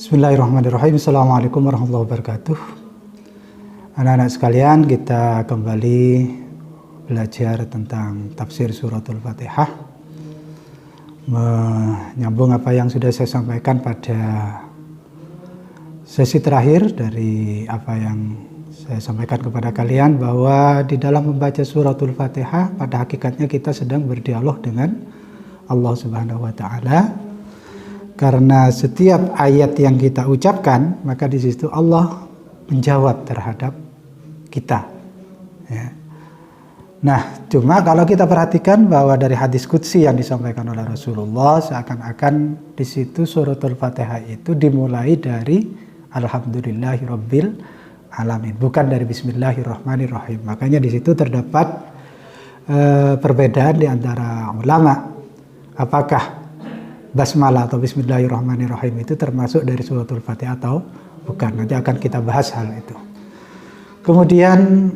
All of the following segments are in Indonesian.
Bismillahirrahmanirrahim. Assalamualaikum warahmatullahi wabarakatuh. Anak-anak sekalian, kita kembali belajar tentang tafsir suratul Fatihah, menyambung apa yang sudah saya sampaikan pada sesi terakhir dari apa yang saya sampaikan kepada kalian, bahwa di dalam membaca suratul Fatihah pada hakikatnya kita sedang berdialog dengan Allah Subhanahu wa Ta'ala. Karena setiap ayat yang kita ucapkan, maka di situ Allah menjawab terhadap kita. Ya. Nah, cuma kalau kita perhatikan bahwa dari hadis qudsi yang disampaikan oleh Rasulullah, seakan-akan di situ suratul Fatihah itu dimulai dari Alhamdulillahirabbil alamin, bukan dari Bismillahirrahmanirrahim. Makanya di situ terdapat perbedaan di antara ulama, apakah Basmalah atau Bismillahirrahmanirrahim itu termasuk dari suratul Fatihah atau bukan. Nanti akan kita bahas hal itu. Kemudian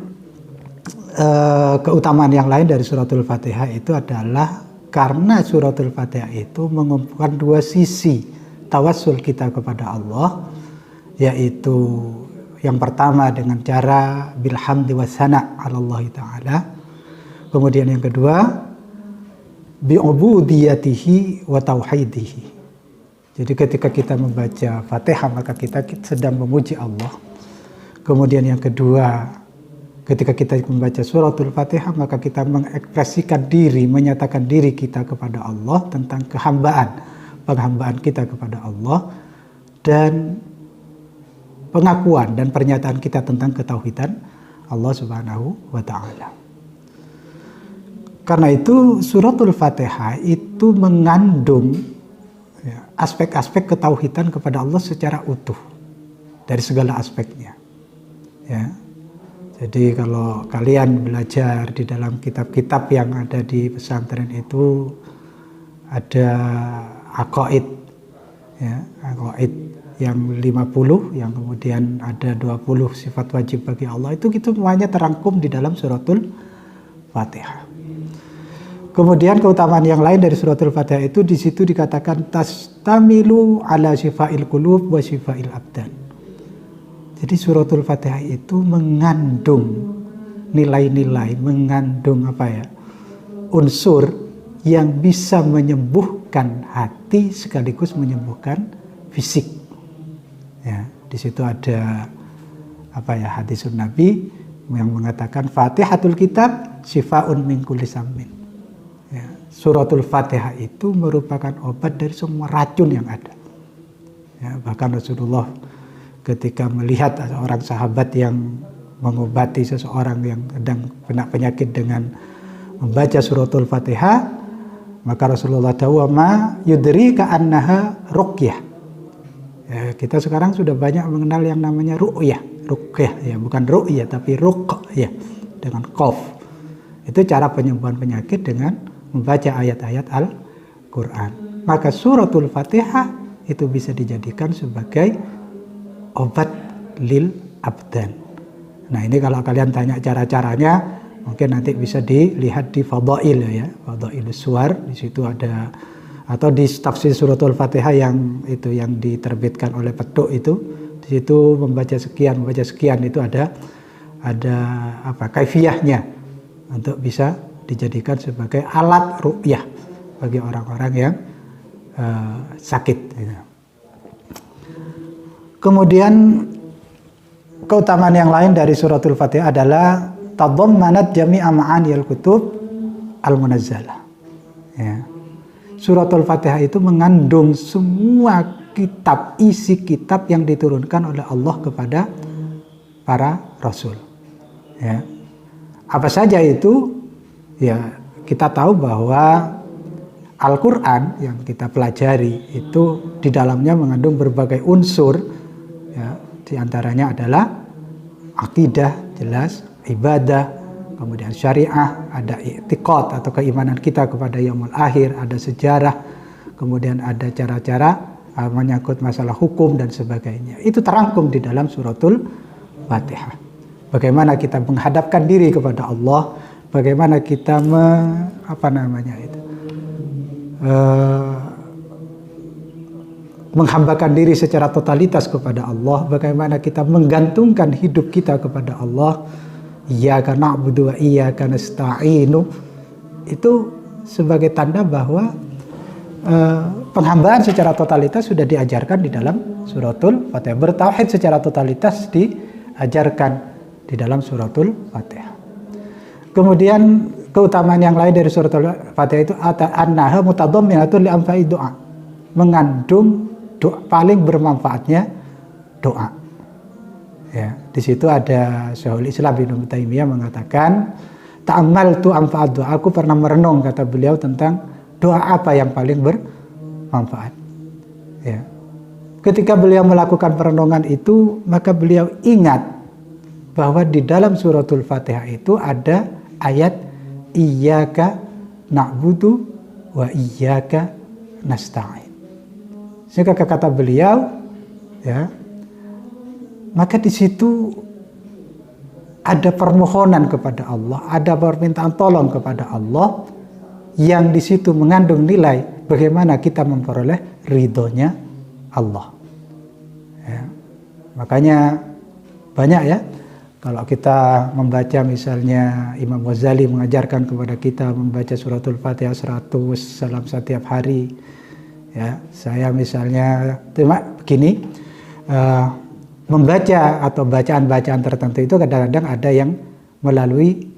keutamaan yang lain dari suratul Fatihah itu adalah karena suratul Fatihah itu mengumpulkan dua sisi tawassul kita kepada Allah, yaitu yang pertama dengan cara bilhamdi wassana 'ala ta'ala. Kemudian yang kedua bi'ubudiyatihi wa tauhidihi. Jadi ketika kita membaca Fatihah maka kita sedang memuji Allah. Kemudian yang kedua, ketika kita membaca suratul Fatihah maka kita mengekspresikan diri, menyatakan diri kita kepada Allah tentang penghambaan kita kepada Allah, dan pengakuan dan pernyataan kita tentang ketauhidan Allah Subhanahu wa Ta'ala. Karena itu suratul Fatihah itu mengandung aspek-aspek ketauhidan kepada Allah secara utuh dari segala aspeknya. Ya. Jadi kalau kalian belajar di dalam kitab-kitab yang ada di pesantren itu ada aqaid, ya, aqaid yang 50, yang kemudian ada 20 sifat wajib bagi Allah, itu semuanya terangkum di dalam suratul Fatihah. Kemudian keutamaan yang lain dari suratul Fatihah itu di situ dikatakan tastamilu ala syifa'il qulub wa syifa'il abdan. Jadi suratul Fatihah itu mengandung nilai-nilai, mengandung unsur yang bisa menyembuhkan hati sekaligus menyembuhkan fisik. Ya, di situ ada hadisun Nabi yang mengatakan Fatihatul Kitab syifaun min kulli sammin. Ya, suratul Fatihah itu merupakan obat dari semua racun yang ada. Ya, bahkan Rasulullah ketika melihat seorang sahabat yang mengobati seseorang yang sedang kena penyakit dengan membaca suratul Fatihah, maka Rasulullah tahu ma yudrika annaha ruqyah. Ya, kita sekarang sudah banyak mengenal yang namanya ruqyah, ya, bukan ruqyah tapi ruqyah dengan qaf. Itu cara penyembuhan penyakit dengan membaca ayat-ayat Al-Quran. Maka suratul Fatihah itu bisa dijadikan sebagai obat lil abdan. Nah, ini kalau kalian tanya cara-caranya, mungkin nanti bisa dilihat di Fadail, ya, Fadailus Suwar. Di situ ada, atau di tafsir suratul Fatihah yang itu yang diterbitkan oleh Petuk itu, di situ membaca sekian itu ada kaifiyahnya untuk bisa dijadikan sebagai alat ruqyah bagi orang-orang yang sakit. Kemudian keutamaan yang lain dari suratul Fatihah adalah tadammanat jami'a ma'aniyal kutub al-munazzalah. Ya. Suratul Fatihah itu mengandung semua kitab, isi kitab yang diturunkan oleh Allah kepada para rasul. Ya. Apa saja itu? Ya, kita tahu bahwa Al-Quran yang kita pelajari itu di dalamnya mengandung berbagai unsur, ya, di antaranya adalah akidah, jelas, ibadah, kemudian syariah, ada i'tiqad atau keimanan kita kepada yaumul akhir, ada sejarah, kemudian ada cara-cara menyangkut masalah hukum dan sebagainya. Itu terangkum di dalam suratul Fatihah. Bagaimana kita menghadapkan diri kepada Allah, bagaimana kita menghambakan diri secara totalitas kepada Allah, bagaimana kita menggantungkan hidup kita kepada Allah, iyyaka na'budu wa iyyaka nasta'inu, itu sebagai tanda bahwa penghambaan secara totalitas sudah diajarkan di dalam suratul Fatihah. Bertauhid secara totalitas diajarkan di dalam suratul Fatihah. Kemudian keutamaan yang lain dari suratul Fatihah itu annaha mutadamminatun li anfa'i doa, mengandung doa, paling bermanfaatnya doa. Ya, di situ ada Syekhul Islam Ibnu Taimiyah mengatakan, ta'ammaltu anfa'ad doa, aku pernah merenung, kata beliau, tentang doa apa yang paling bermanfaat. Ya. Ketika beliau melakukan perenungan itu, maka beliau ingat bahwa di dalam suratul Fatihah itu ada ayat iyyaka na'budu wa iyyaka nasta'in. Sehingga kata beliau, ya, maka di situ ada permohonan kepada Allah, ada permintaan tolong kepada Allah, yang di situ mengandung nilai bagaimana kita memperoleh ridhonya Allah. Ya. Makanya banyak ya, kalau kita membaca misalnya Imam Ghazali mengajarkan kepada kita membaca suratul Fatihah 100 dalam setiap hari. Ya, saya misalnya cuma begini, membaca atau bacaan-bacaan tertentu itu kadang-kadang ada yang melalui,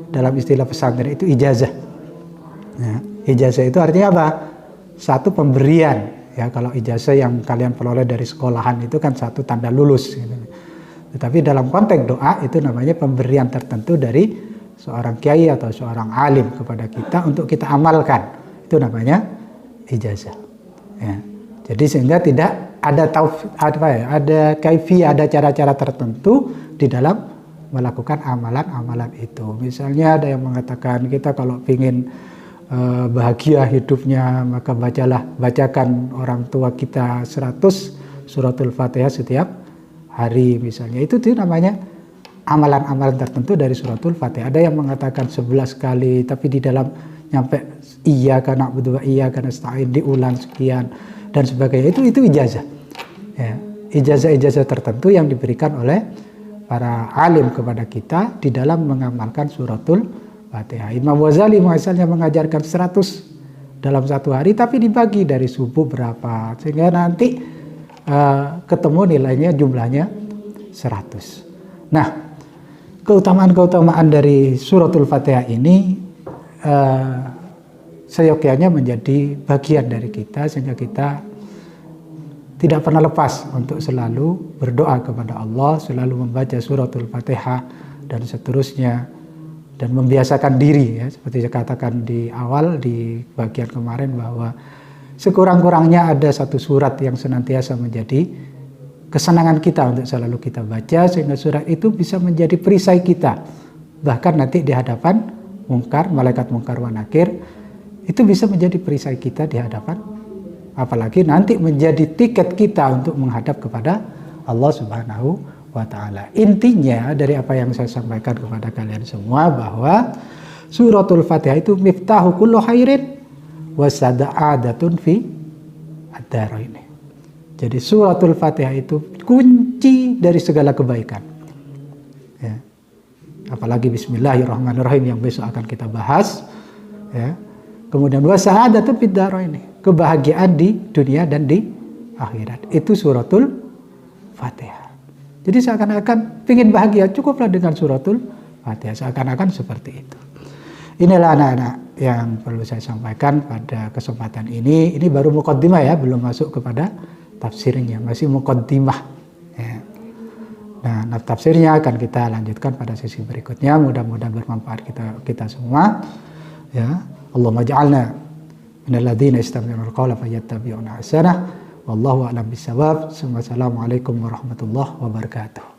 dalam istilah pesantren itu ijazah. Ya, ijazah itu artinya apa? Satu pemberian. Ya, kalau ijazah yang kalian peroleh dari sekolahan itu kan satu tanda lulus. Gitu. Tetapi dalam konteks doa itu namanya pemberian tertentu dari seorang kiai atau seorang alim kepada kita untuk kita amalkan. Itu namanya ijazah. Ya. Jadi sehingga tidak ada ada kaifiyah, ada cara-cara tertentu di dalam melakukan amalan-amalan itu. Misalnya ada yang mengatakan kita kalau ingin bahagia hidupnya, maka bacakan orang tua kita 100 suratul Fatihah setiap hari misalnya. Itu namanya amalan-amalan tertentu dari suratul Fatihah. Ada yang mengatakan 11 kali, tapi di dalam nyampe iyyaka na'budu wa iyyaka nasta'in diulang sekian dan sebagainya. Itu ijazah. Ya, ijazah-ijazah tertentu yang diberikan oleh para alim kepada kita di dalam mengamalkan suratul Fatihah. Imam Ghazali misalnya mengajarkan 100 dalam satu hari, tapi dibagi dari subuh berapa, sehingga nanti ketemu nilainya jumlahnya 100. Nah, keutamaan-keutamaan dari suratul Fatihah ini seyogyanya menjadi bagian dari kita, sehingga kita tidak pernah lepas untuk selalu berdoa kepada Allah, selalu membaca suratul Fatihah dan seterusnya, dan membiasakan diri, ya, seperti saya katakan di awal di bagian kemarin bahwa sekurang-kurangnya ada satu surat yang senantiasa menjadi kesenangan kita untuk selalu kita baca, sehingga surat itu bisa menjadi perisai kita, bahkan nanti di hadapan malaikat mungkar wa nakir, itu bisa menjadi perisai kita di hadapan, apalagi nanti menjadi tiket kita untuk menghadap kepada Allah Subhanahu wa ta'ala. Intinya dari apa yang saya sampaikan kepada kalian semua bahwa suratul Fatihah itu miftahu kullu khairin wa sada'adatun fi ad-darain. Jadi suratul Fatihah itu kunci dari segala kebaikan. Ya. Apalagi bismillahirrahmanirrahim yang besok akan kita bahas. Ya. Kemudian wa sa'adatun fid darain, kebahagiaan di dunia dan di akhirat. Itu suratul Fatihah. Jadi seakan-akan ingin bahagia, cukuplah dengan suratul Fatihah. Seakan-akan seperti itu. Inilah anak-anak yang perlu saya sampaikan pada kesempatan ini. Ini baru muqaddimah ya, belum masuk kepada tafsirnya. Masih muqaddimah. Ya. Nah, tafsirnya akan kita lanjutkan pada sesi berikutnya. Mudah-mudahan bermanfaat kita semua. Ya. Allahumma ja'alna minal ladzina yastami'unal qawla fayattabi'una ahsanah. Wallahu a'lam bissawab. Assalamualaikum warahmatullahi wabarakatuh.